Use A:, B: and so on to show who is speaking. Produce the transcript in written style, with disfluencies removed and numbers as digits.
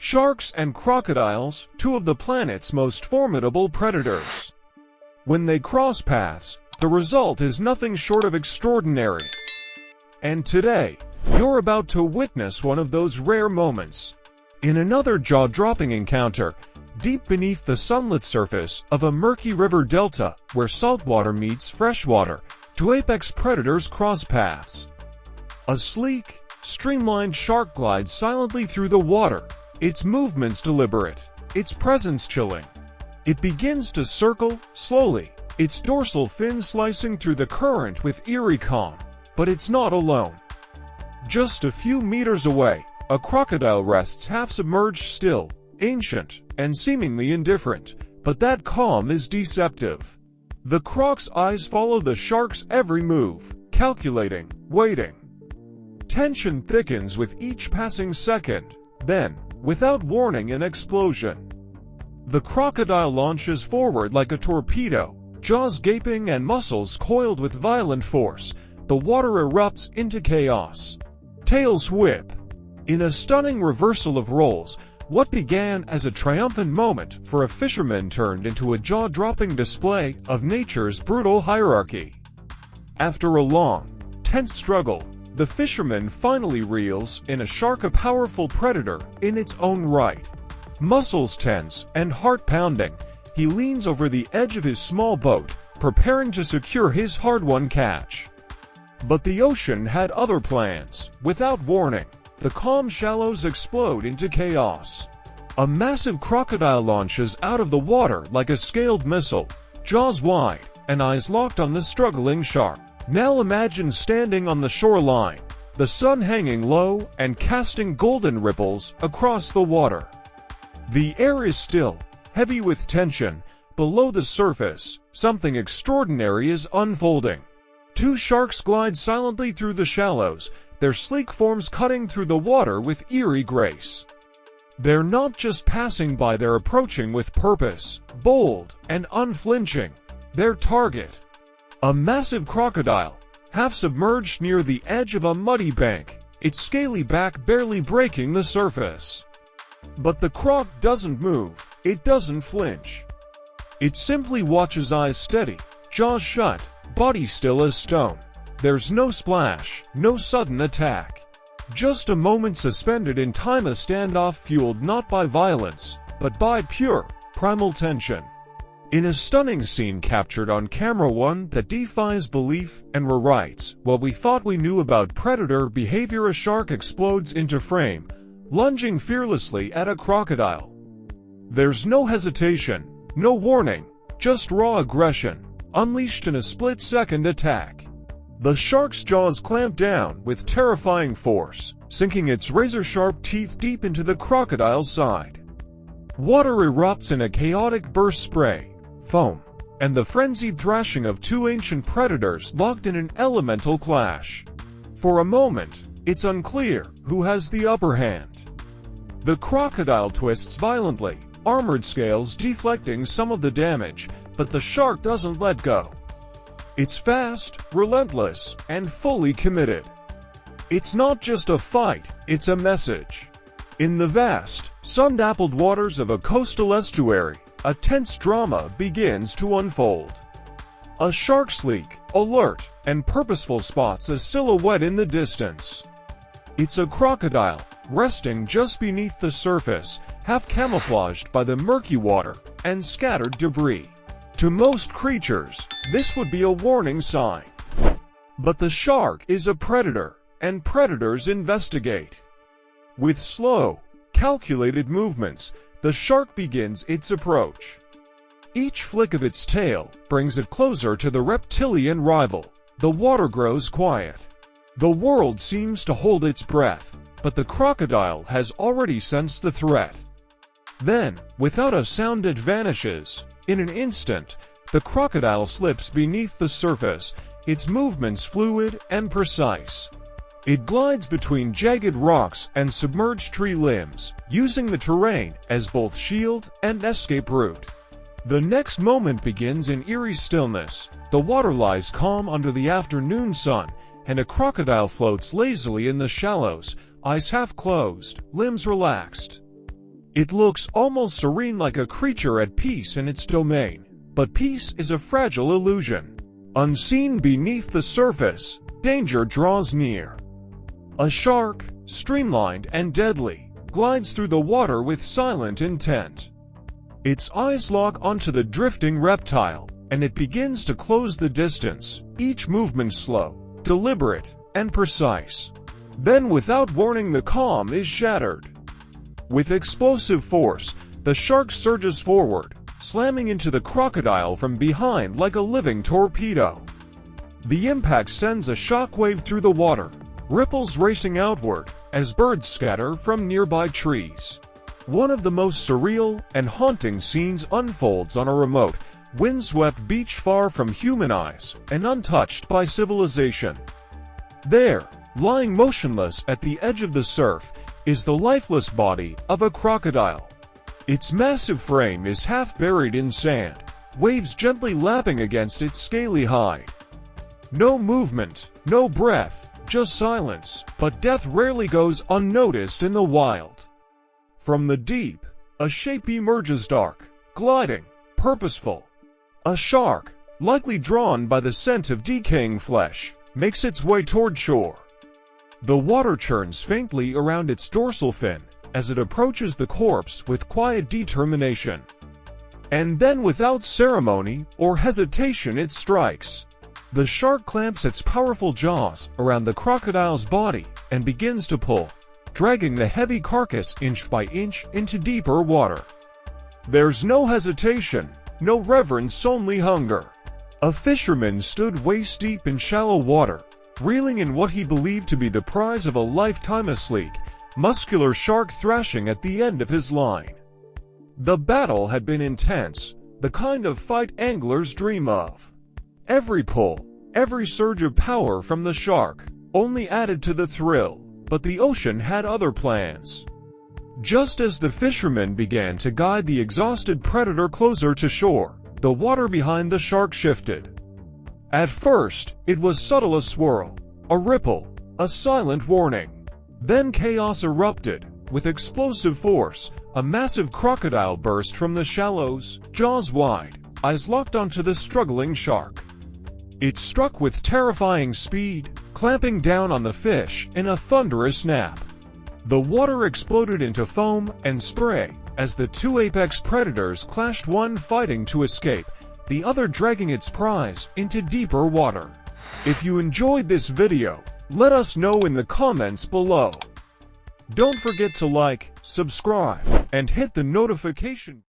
A: Sharks and crocodiles, two of the planet's most formidable predators. When they cross paths, the result is nothing short of extraordinary. And today, you're about to witness one of those rare moments. In another jaw-dropping encounter, deep beneath the sunlit surface of a murky river delta where saltwater meets freshwater, two apex predators cross paths. A sleek, streamlined shark glides silently through the water, its movements deliberate, its presence chilling. It begins to circle, slowly, its dorsal fin slicing through the current with eerie calm. But it's not alone. Just a few meters away, a crocodile rests half-submerged still, ancient, and seemingly indifferent, but that calm is deceptive. The croc's eyes follow the shark's every move, calculating, waiting. Tension thickens with each passing second, then, without warning, an explosion. The crocodile launches forward like a torpedo, jaws gaping and muscles coiled with violent force. The water erupts into chaos. Tails whip. In a stunning reversal of roles, what began as a triumphant moment for a fisherman turned into a jaw-dropping display of nature's brutal hierarchy. After a long, tense struggle, the fisherman finally reels in a shark, a powerful predator in its own right. Muscles tense and heart pounding, he leans over the edge of his small boat, preparing to secure his hard-won catch. But the ocean had other plans. Without warning, the calm shallows explode into chaos. A massive crocodile launches out of the water like a scaled missile, jaws wide and eyes locked on the struggling shark. Now imagine standing on the shoreline, the sun hanging low and casting golden ripples across the water. The air is still, heavy with tension. Below the surface, something extraordinary is unfolding. Two sharks glide silently through the shallows, their sleek forms cutting through the water with eerie grace. They're not just passing by, they're approaching with purpose, bold and unflinching. Their target, a massive crocodile, half submerged near the edge of a muddy bank, its scaly back barely breaking the surface. But the croc doesn't move, it doesn't flinch. It simply watches, eyes steady, jaws shut, body still as stone. There's no splash, no sudden attack. Just a moment suspended in time, a standoff fueled not by violence, but by pure, primal tension. In a stunning scene captured on camera, one that defies belief and rewrites what we thought we knew about predator behavior, a shark explodes into frame, lunging fearlessly at a crocodile. There's no hesitation, no warning, just raw aggression, unleashed in a split-second attack. The shark's jaws clamp down with terrifying force, sinking its razor-sharp teeth deep into the crocodile's side. Water erupts in a chaotic burst, spray, foam, and the frenzied thrashing of two ancient predators locked in an elemental clash. For a moment, it's unclear who has the upper hand. The crocodile twists violently, armored scales deflecting some of the damage, but the shark doesn't let go. It's fast, relentless, and fully committed. It's not just a fight, it's a message. In the vast, sun-dappled waters of a coastal estuary, a tense drama begins to unfold. A shark, sleek, alert, and purposeful, spots a silhouette in the distance. It's a crocodile, resting just beneath the surface, half camouflaged by the murky water and scattered debris. To most creatures, this would be a warning sign. But the shark is a predator, and predators investigate. With slow, calculated movements, the shark begins its approach. Each flick of its tail brings it closer to the reptilian rival. The water grows quiet. The world seems to hold its breath, but the crocodile has already sensed the threat. Then, without a sound, it vanishes. In an instant, the crocodile slips beneath the surface, its movements fluid and precise. It glides between jagged rocks and submerged tree limbs, using the terrain as both shield and escape route. The next moment begins in eerie stillness. The water lies calm under the afternoon sun, and a crocodile floats lazily in the shallows, eyes half closed, limbs relaxed. It looks almost serene, like a creature at peace in its domain. But peace is a fragile illusion. Unseen beneath the surface, danger draws near. A shark, streamlined and deadly, glides through the water with silent intent. Its eyes lock onto the drifting reptile, and it begins to close the distance, each movement slow, deliberate, and precise. Then, without warning, the calm is shattered. With explosive force, the shark surges forward, slamming into the crocodile from behind like a living torpedo. The impact sends a shockwave through the water, ripples racing outward as birds scatter from nearby trees. One of the most surreal and haunting scenes unfolds on a remote, windswept beach far from human eyes and untouched by civilization. There, lying motionless at the edge of the surf, is the lifeless body of a crocodile. Its massive frame is half buried in sand, waves gently lapping against its scaly hide. No movement, no breath, just silence, but death rarely goes unnoticed in the wild. From the deep, a shape emerges, dark, gliding, purposeful. A shark, likely drawn by the scent of decaying flesh, makes its way toward shore. The water churns faintly around its dorsal fin as it approaches the corpse with quiet determination. And then, without ceremony or hesitation, it strikes. The shark clamps its powerful jaws around the crocodile's body and begins to pull, dragging the heavy carcass inch by inch into deeper water. There's no hesitation, no reverence, only hunger. A fisherman stood waist-deep in shallow water, reeling in what he believed to be the prize of a lifetime, a sleek, muscular shark thrashing at the end of his line. The battle had been intense, the kind of fight anglers dream of. Every pull, every surge of power from the shark, only added to the thrill, but the ocean had other plans. Just as the fisherman began to guide the exhausted predator closer to shore, the water behind the shark shifted. At first, it was subtle, a swirl, a ripple, a silent warning. Then chaos erupted. With explosive force, a massive crocodile burst from the shallows, jaws wide, eyes locked onto the struggling shark. It struck with terrifying speed, clamping down on the fish in a thunderous snap. The water exploded into foam and spray as the two apex predators clashed, one fighting to escape, the other dragging its prize into deeper water. If you enjoyed this video, let us know in the comments below. Don't forget to like, subscribe, and hit the notification